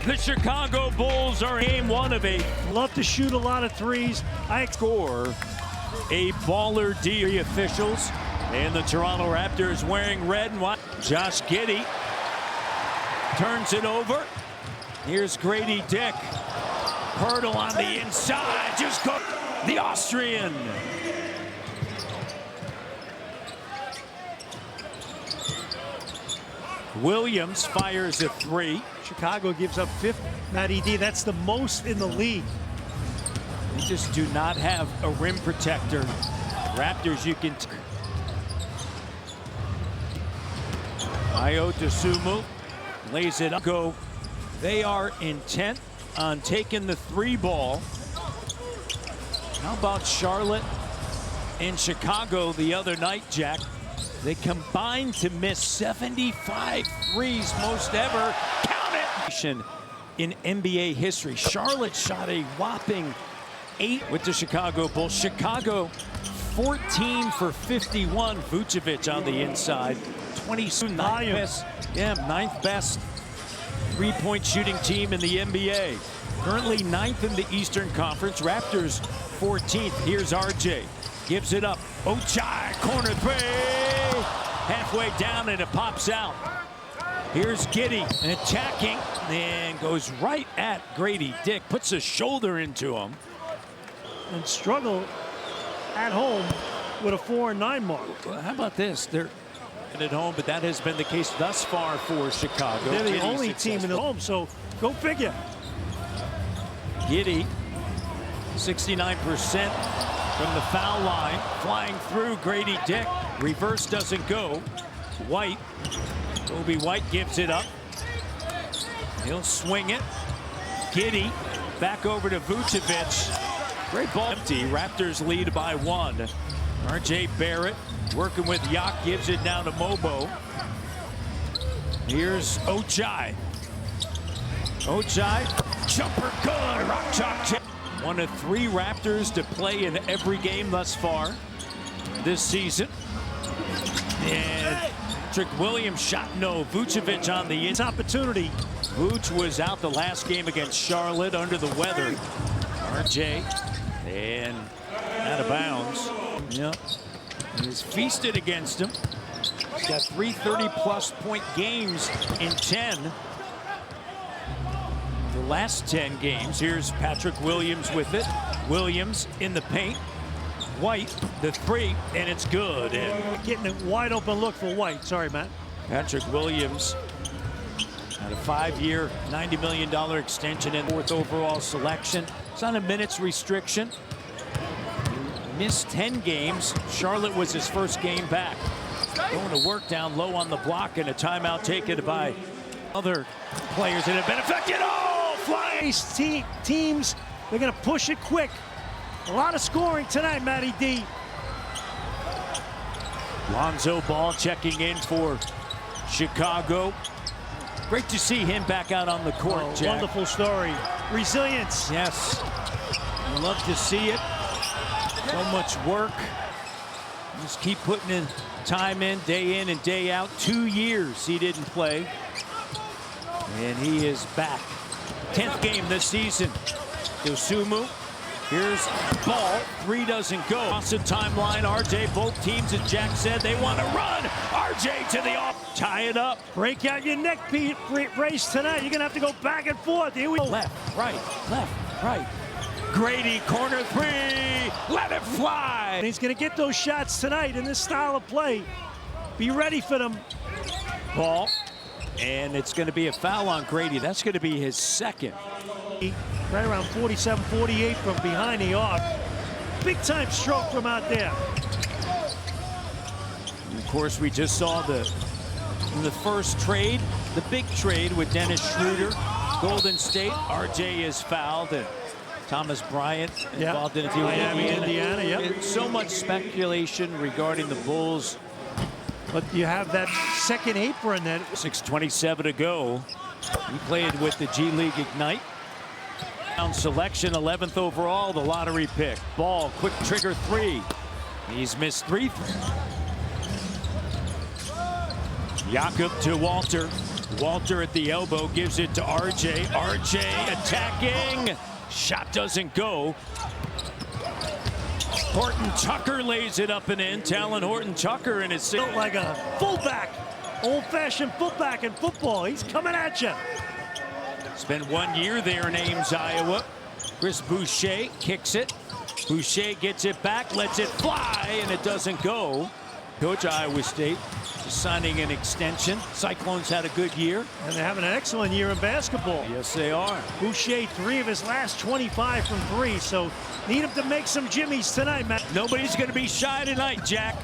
The Chicago Bulls are game one of 8. Love to shoot a lot of threes. I score a baller D officials, and the Toronto Raptors wearing red and white. Josh Giddey turns it over. Here's Grady Dick. Hurdle on the inside. Just go. The Austrian. Williams fires a 3. Chicago gives up 50. Matty D, that's the most in the league. They just do not have a rim protector. Raptors, you can. Ayo Dosunmu lays it up. Go. They are intent on taking the 3 ball. How about Charlotte and Chicago the other night, Jack? They combined to miss 75 threes, most ever. Count it! In NBA history, Charlotte shot a whopping 8 with the Chicago Bulls. Chicago 14 for 51. Vucevic on the inside. 22, ninth best three-point shooting team in the NBA. Currently 9th in the Eastern Conference. Raptors 14th. Here's RJ. Gives it up. Ochai, corner 3. Halfway down and it pops out. Here's Giddey attacking and goes right at Grady Dick. Puts a shoulder into him. And struggle at home with a 4-9 mark. Well, how about this? They're at home, but that has been the case thus far for Chicago. They're the only team in the home, so go figure. Giddey, 69% from the foul line, flying through Grady Dick. Reverse doesn't go. White, Kobe White gives it up. He'll swing it. Giddey back over to Vucevic. Great ball. Empty. Raptors lead by 1. RJ Barrett working with Yak, gives it down to Mobo. Here's Ochai. Ochai, jumper good. Rock chalk tip. 1 of 3 Raptors to play in every game thus far this season. And Patrick Williams shot no. Vucevic on the It's opportunity. Vuce was out the last game against Charlotte under the weather. RJ and out of bounds. Yep. He's feasted against him. He's got 3 30-plus point games in 10. The last 10 games. Here's Patrick Williams with it. Williams in the paint. White, the 3, and it's good. And getting a wide open look for White. Sorry, Matt. Patrick Williams had a 5-year, $90 million extension and 4th overall selection. It's on a minutes restriction. He missed 10 games. Charlotte was his first game back. Going to work down low on the block, and a timeout taken by other players that have been affected. Oh, flying! Teams, they're going to push it quick. A lot of scoring tonight, Matty D. Lonzo Ball checking in for Chicago. Great to see him back out on the court, Jack. Wonderful story. Resilience. Yes. Love to see it. So much work. Just keep putting in time in and day out. 2 years he didn't play. And he is back. 10th game this season. Dosunmu. Here's Ball. 3 doesn't go. Across the timeline, RJ, both teams, as Jack said, they want to run. RJ to the off. Tie it up. Break out your neck brace tonight. You're going to have to go back and forth. Here we go. Left, right. Grady, corner 3. Let it fly. And he's going to get those shots tonight in this style of play. Be ready for them. Ball. And it's going to be a foul on Grady. That's going to be his 2nd. Right around 47, 48 from behind the arc. Big time stroke from out there. And of course, we just saw in the first trade, the big trade with Dennis Schroeder, Golden State. RJ is fouled, and Thomas Bryant involved in it. Miami, Indiana. Yep. So much speculation regarding the Bulls. But you have that second apron that 6:27 to go. He played with the G League Ignite. Selection, 11th overall, the lottery pick. Ball, quick trigger 3. He's missed 3. Jakob to Walter. Walter at the elbow gives it to RJ. RJ attacking. Shot doesn't go. Horton Tucker lays it up and in. Talon Horton Tucker in his Built like a fullback, old-fashioned fullback in football. He's coming at you. Spent 1 year there in Ames, Iowa. Chris Boucher kicks it. Boucher gets it back, lets it fly, and it doesn't go. Coach Iowa State just signing an extension. Cyclones had a good year. And they're having an excellent year in basketball. Yes, they are. Boucher, 3 of his last 25 from 3, so need him to make some jimmies tonight, Matt. Nobody's going to be shy tonight, Jack.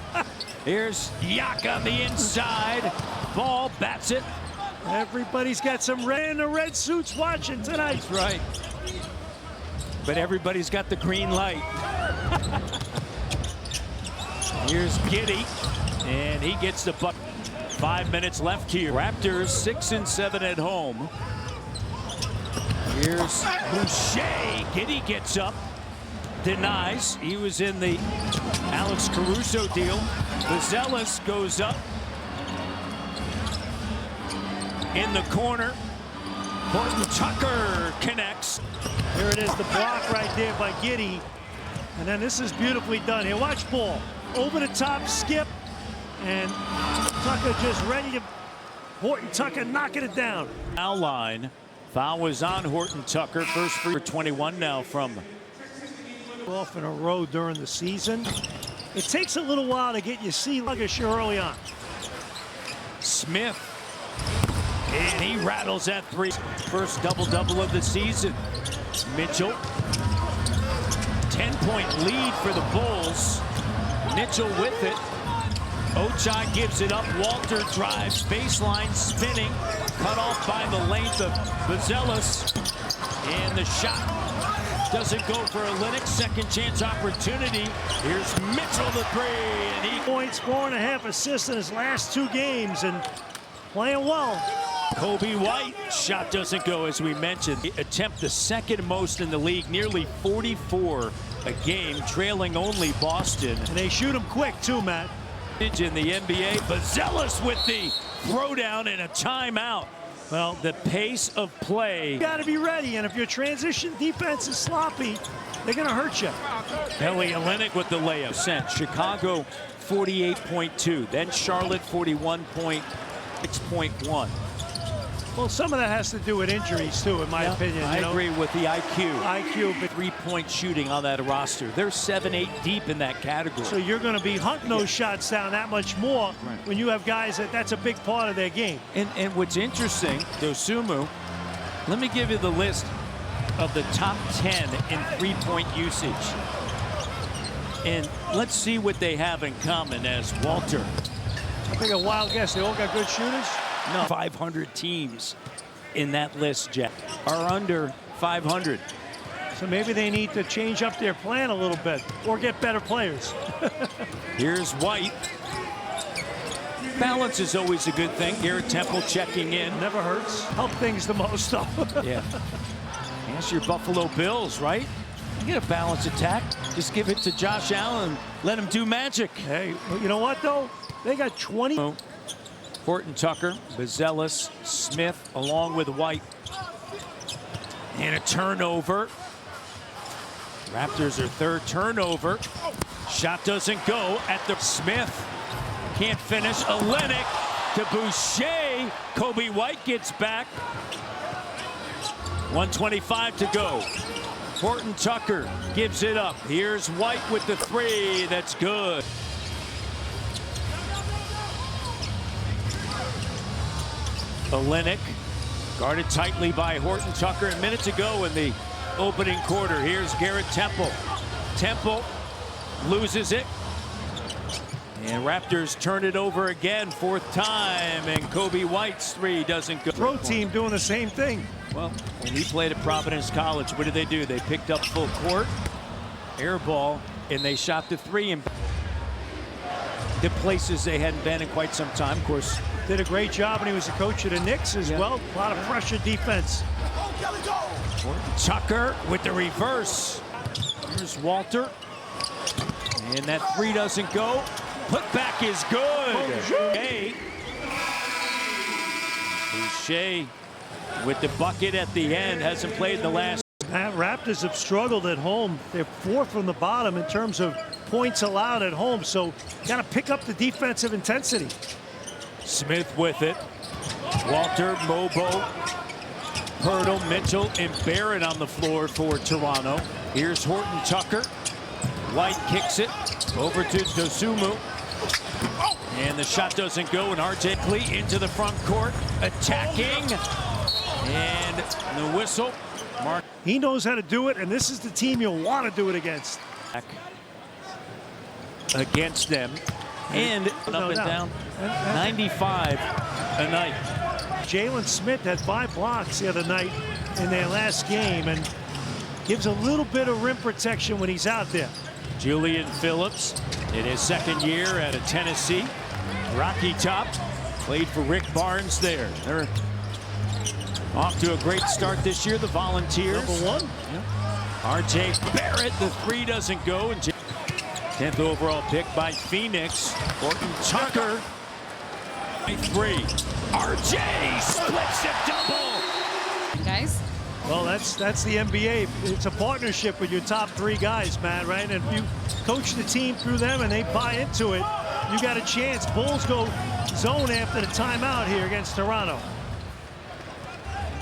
Here's Yak on the inside. Ball bats it. Everybody's got some red in the red suits watching tonight. That's right. But everybody's got the green light. Here's Giddey, and he gets the buck. 5 minutes left here. Raptors 6-7 at home. Here's Boucher. Giddey gets up, denies. He was in the Alex Caruso deal. Vazelis goes up in the corner. Horton Tucker connects. Here it is, the block right there by Giddey. And then this is beautifully done here. Watch Ball. Over the top, skip. And Tucker just ready to... Horton Tucker knocking it down. Foul line. Foul was on Horton Tucker. First free for 21 now from... Off in a row during the season. It takes a little while to get your sea sluggish early on. Smith. And he rattles that 3. First double-double of the season. Mitchell. 10-point lead for the Bulls. Mitchell with it. Ochai gives it up. Walter drives. Baseline spinning. Cut off by the length of Vazelis. And the shot doesn't go for a Linux. Second chance opportunity. Here's Mitchell the 3. And he... Points, 4.5 assists in his last 2 games. And playing well. Kobe White, shot doesn't go, as we mentioned. Attempt the second most in the league, nearly 44 a game, trailing only Boston. And they shoot him quick, too, Matt. In the NBA, Vazelis with the throwdown and a timeout. Well, the pace of play. You got to be ready, and if your transition defense is sloppy, they're going to hurt you. Kelly Olynyk with the layup. Chicago 48.2, then Charlotte 41.6.1. Well, some of that has to do with injuries, too, in my opinion. I agree with the IQ. But Three-point shooting on that roster. They're 7-8 deep in that category. So you're going to be hunting those shots down that much more when you have guys that's a big part of their game. And what's interesting, Dosumu, let me give you the list of the top 10 in three-point usage. And let's see what they have in common as Walter. I think a wild guess. They all got good shooters. No, 500 teams in that list, Jack, are under 500. So maybe they need to change up their plan a little bit or get better players. Here's White. Balance is always a good thing. Garrett Temple checking in. Never hurts. Help things the most, though. Yeah. That's your Buffalo Bills, right? You get a balanced attack. Just give it to Josh Allen. Let him do magic. Hey, you know what, though? They got 20. Horton Tucker, Vazelis, Smith, along with White. And a turnover. Raptors are third turnover. Shot doesn't go at the Smith. Can't finish. Olynyk to Boucher. Kobe White gets back. 1:25 to go. Horton Tucker gives it up. Here's White with the 3. That's good. Olynyk guarded tightly by Horton Tucker. And minutes ago in the opening quarter, here's Garrett Temple. Temple loses it. And Raptors turn it over again, 4th time. And Kobe White's 3 doesn't go. Pro team doing the same thing. Well, when he played at Providence College, what did they do? They picked up full court, air ball, and they shot the 3 in the places they hadn't been in quite some time. Of course, did a great job, and he was the coach of the Knicks as well. A lot of pressure defense. Tucker with the reverse. Here's Walter. And that 3 doesn't go. Put back is good. Hey. Shea with the bucket at the end. Hasn't played in the last. Raptors have struggled at home. They're fourth from the bottom in terms of points allowed at home. So got to pick up the defensive intensity. Smith with it. Walter, Mobo, Hurdle, Mitchell, and Barrett on the floor for Toronto. Here's Horton Tucker. White kicks it over to Dosumu. And the shot doesn't go, and RJ Clee into the front court, attacking. And the whistle. Mark. He knows how to do it, and this is the team you'll want to do it against. Against them. And up and down. 95 a night. Jalen Smith had 5 blocks the other night in their last game and gives a little bit of rim protection when he's out there. Julian Phillips in his second year out of Tennessee. Rocky Top played for Rick Barnes there. They're off to a great start this year, the Volunteers. Number 1. Yeah. RJ Barrett, the 3 doesn't go. And 10th overall pick by Phoenix. Horton Tucker. 3. RJ splits a double. Guys. Well, that's the NBA. It's a partnership with your top 3 guys, Matt, right? And if you coach the team through them and they buy into it, you got a chance. Bulls go zone after the timeout here against Toronto.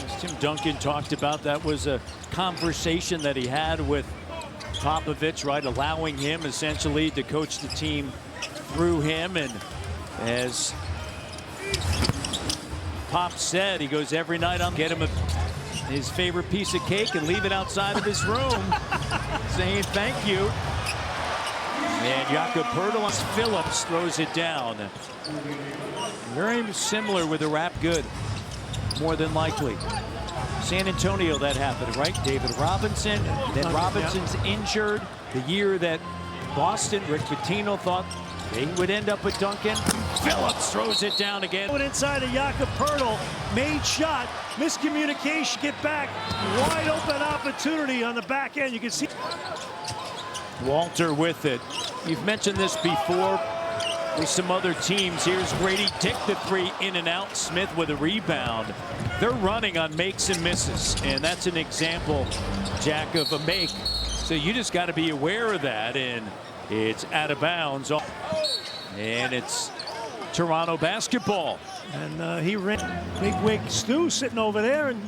As Tim Duncan talked about, that was a conversation that he had with Popovich, right? Allowing him essentially to coach the team through him. And as Pop said, he goes every night on get him his favorite piece of cake and leave it outside of his room saying thank you. And Jakob Poeltl, Phillips throws it down. Very similar with the rap good, more than likely. San Antonio, that happened, right? David Robinson, then Robinson's injured. The year that Boston, Rick Pitino thought they would end up with Duncan. Phillips throws it down again. Inside of Jakob Poeltl, made shot, miscommunication, get back, wide open opportunity on the back end. You can see Walter with it. You've mentioned this before with some other teams. Here's Grady Dick, the 3 in and out. Smith with a rebound. They're running on makes and misses, and that's an example, Jack, of a make. So you just got to be aware of that, and it's out of bounds. And it's Toronto basketball. And he ran. Big Wig Stu sitting over there and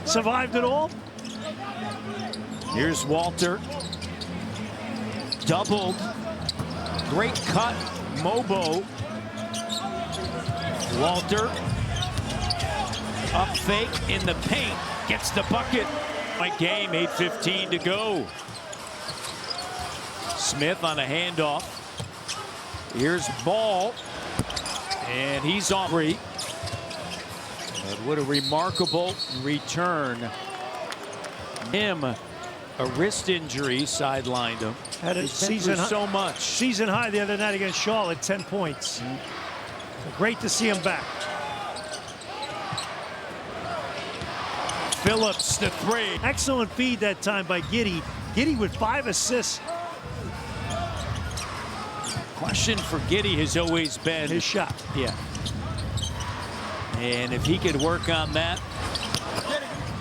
survived it all. Here's Walter. Doubled. Great cut. Mobo. Walter. Up fake in the paint. Gets the bucket. Point game, 8:15 to go. Smith on a handoff. Here's Ball. And he's on 3. But what a remarkable return. Him, a wrist injury sidelined him. Had a season high, so much. Season high the other night against Charlotte, 10 points. So great to see him back. Phillips, the 3. Excellent feed that time by Giddey. Giddey with 5 assists. Question for Giddey has always been his shot. Yeah. And if he could work on that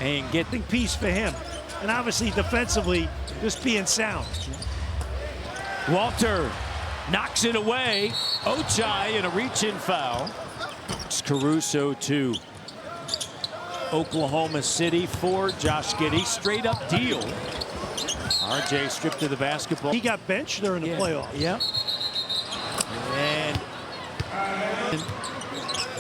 and get the piece for him. And obviously defensively, just being sound. Walter knocks it away. Ochai in a reach-in foul. It's Caruso to Oklahoma City for Josh Giddey. Straight up deal. RJ stripped to the basketball. He got benched during the playoffs. Yep. And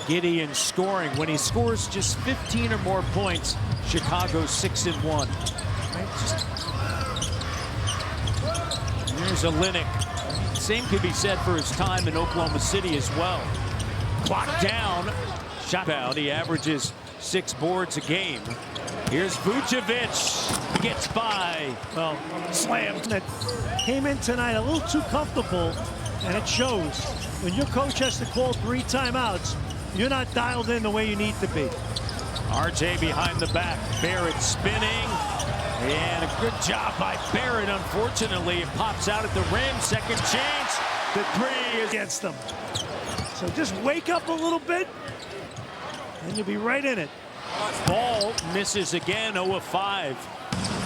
Giddey in scoring. When he scores just 15 or more points, Chicago's 6-1. There's a Olynyk. Same could be said for his time in Oklahoma City as well. Clock down. Shot out. He averages 6 boards a game. Here's Vucevic. He gets by. Well, slammed. That came in tonight a little too comfortable, and it shows. When your coach has to call 3 timeouts, you're not dialed in the way you need to be. RJ behind the back. Barrett spinning. And a good job by Barrett. Unfortunately, it pops out at the rim. Second chance. The 3 is against them. So just wake up a little bit. and you'll be right in it. Ball misses again, 0 of 5.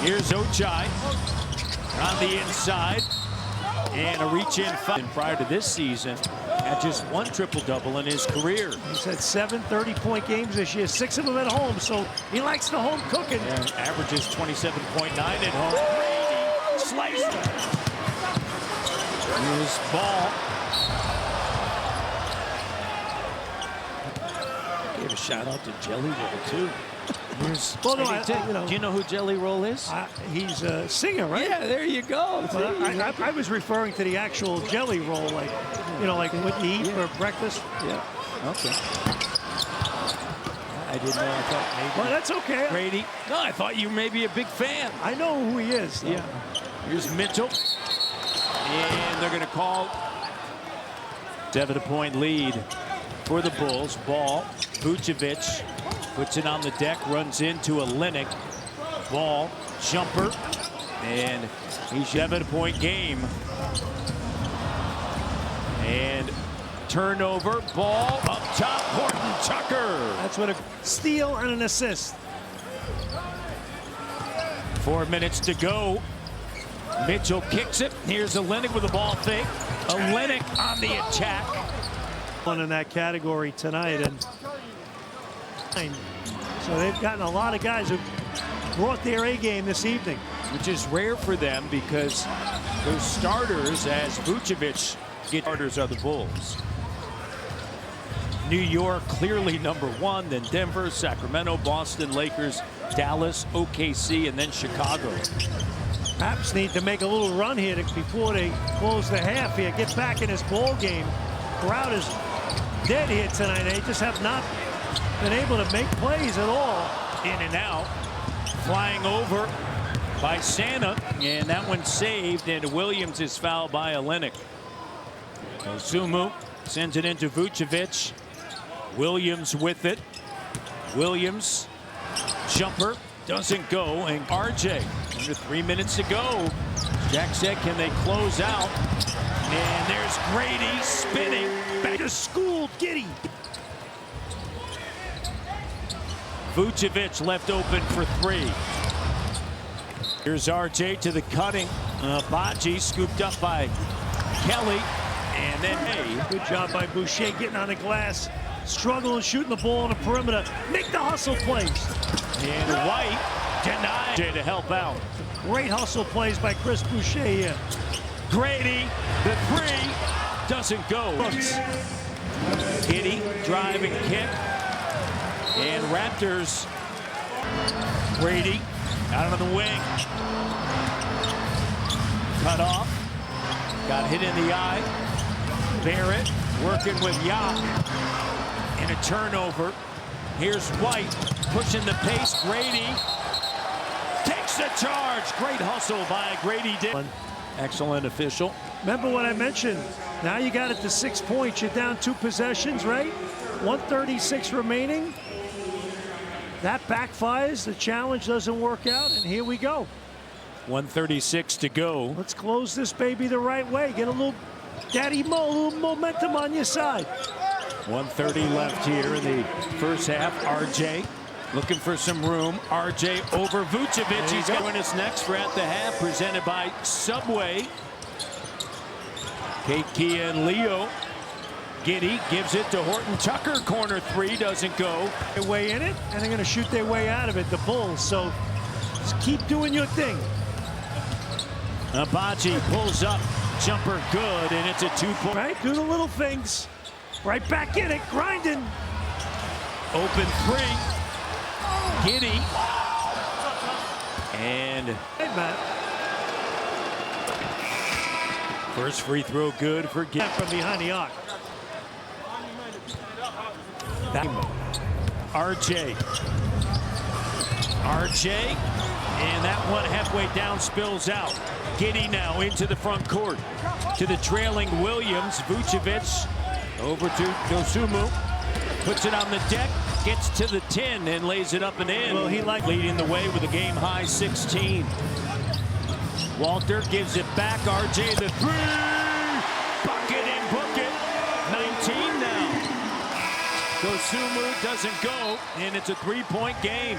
Here's Ochai on the inside. And a reach-in foul. Prior to this season, had just 1 triple-double in his career. He's had 7 30-point games this year, 6 of them at home, so he likes the home cooking. And averages 27.9 at home. Brady sliced it. Here's Ball. Gave a shout out to Jelly Roll, too. Here's, well, no, do you know who Jelly Roll is? He's a singer, right? Yeah, there you go. I was referring to the actual Jelly Roll, like, like what you eat for breakfast. Yeah. Okay. I didn't know. I thought maybe. Well, that's okay. Brady. No, I thought you may be a big fan. I know who he is. Though. Yeah. Here's Mitchell. And they're going to call 7-point lead for the Bulls. Ball. Vucevic puts it on the deck, runs into Olynyk. Ball, jumper, and he's 7-point game. And turnover, ball up top, Horton Tucker. That's what a steal and an assist. 4 minutes to go. Mitchell kicks it. Here's Olynyk with a ball fake. Olynyk on the attack. One in that category tonight, and so they've gotten a lot of guys who brought their A game this evening, which is rare for them because those starters, as Vucevic get starters, are the Bulls. New York clearly #1, then Denver, Sacramento, Boston, Lakers, Dallas, OKC, and then Chicago. Raps need to make a little run here before they close the half here. Get back in this ball game. Crowd is dead here tonight. They just have not been able to make plays at all. In and out. Flying over by Santa. And that one's saved. And Williams is fouled by Olynyk. Sumu sends it into Vucevic. Williams with it. Williams. Jumper. Doesn't go. And RJ. Under 3 minutes to go. Jack said, can they close out? And there's Grady spinning. Back to school, Giddy. Vucevic left open for 3. Here's RJ to the cutting. Baji scooped up by Kelly. And then, hey. Good job by Boucher getting on the glass. Struggling, shooting the ball on the perimeter. Make the hustle plays. And White denied to help out. Great hustle plays by Chris Boucher here. Grady, the 3 doesn't go. Giddy, drive and kick. And Raptors, Brady out on the wing. Cut off. Got hit in the eye. Barrett working with Yak. And a turnover. Here's White pushing the pace. Grady takes the charge. Great hustle by Grady. Excellent official. Remember what I mentioned. Now you got it to 6 points. You're down 2 possessions, right? 1:36 remaining. That backfires. The challenge doesn't work out, and here we go. 1:36 to go. Let's close this baby the right way. Get a little daddy mo, a little momentum on your side. 1:30 left here in the first half. RJ looking for some room. RJ over Vucevic. He's going us next for At the Half, presented by Subway. Kate Kia and Leo. Giddy gives it to Horton Tucker. Corner 3 doesn't go. Their way in it, and they're going to shoot their way out of it, the Bulls. So just keep doing your thing. Abaji pulls up. Jumper good, and it's a 2-point. Right, do the little things. Right back in it, grinding. Open 3. Giddy. And hey, Matt. First free throw good for Giddy. From behind the arc. RJ. And that one halfway down spills out. Giddy now into the front court. To the trailing Williams. Vucevic over to Dosunmu. Puts it on the deck. Gets to the 10 and lays it up and in. Well, he leading the way with a game-high 16. Walter gives it back. RJ the 3. Bucket and book it. 19 now. Dosunmu doesn't go, and it's a three-point game.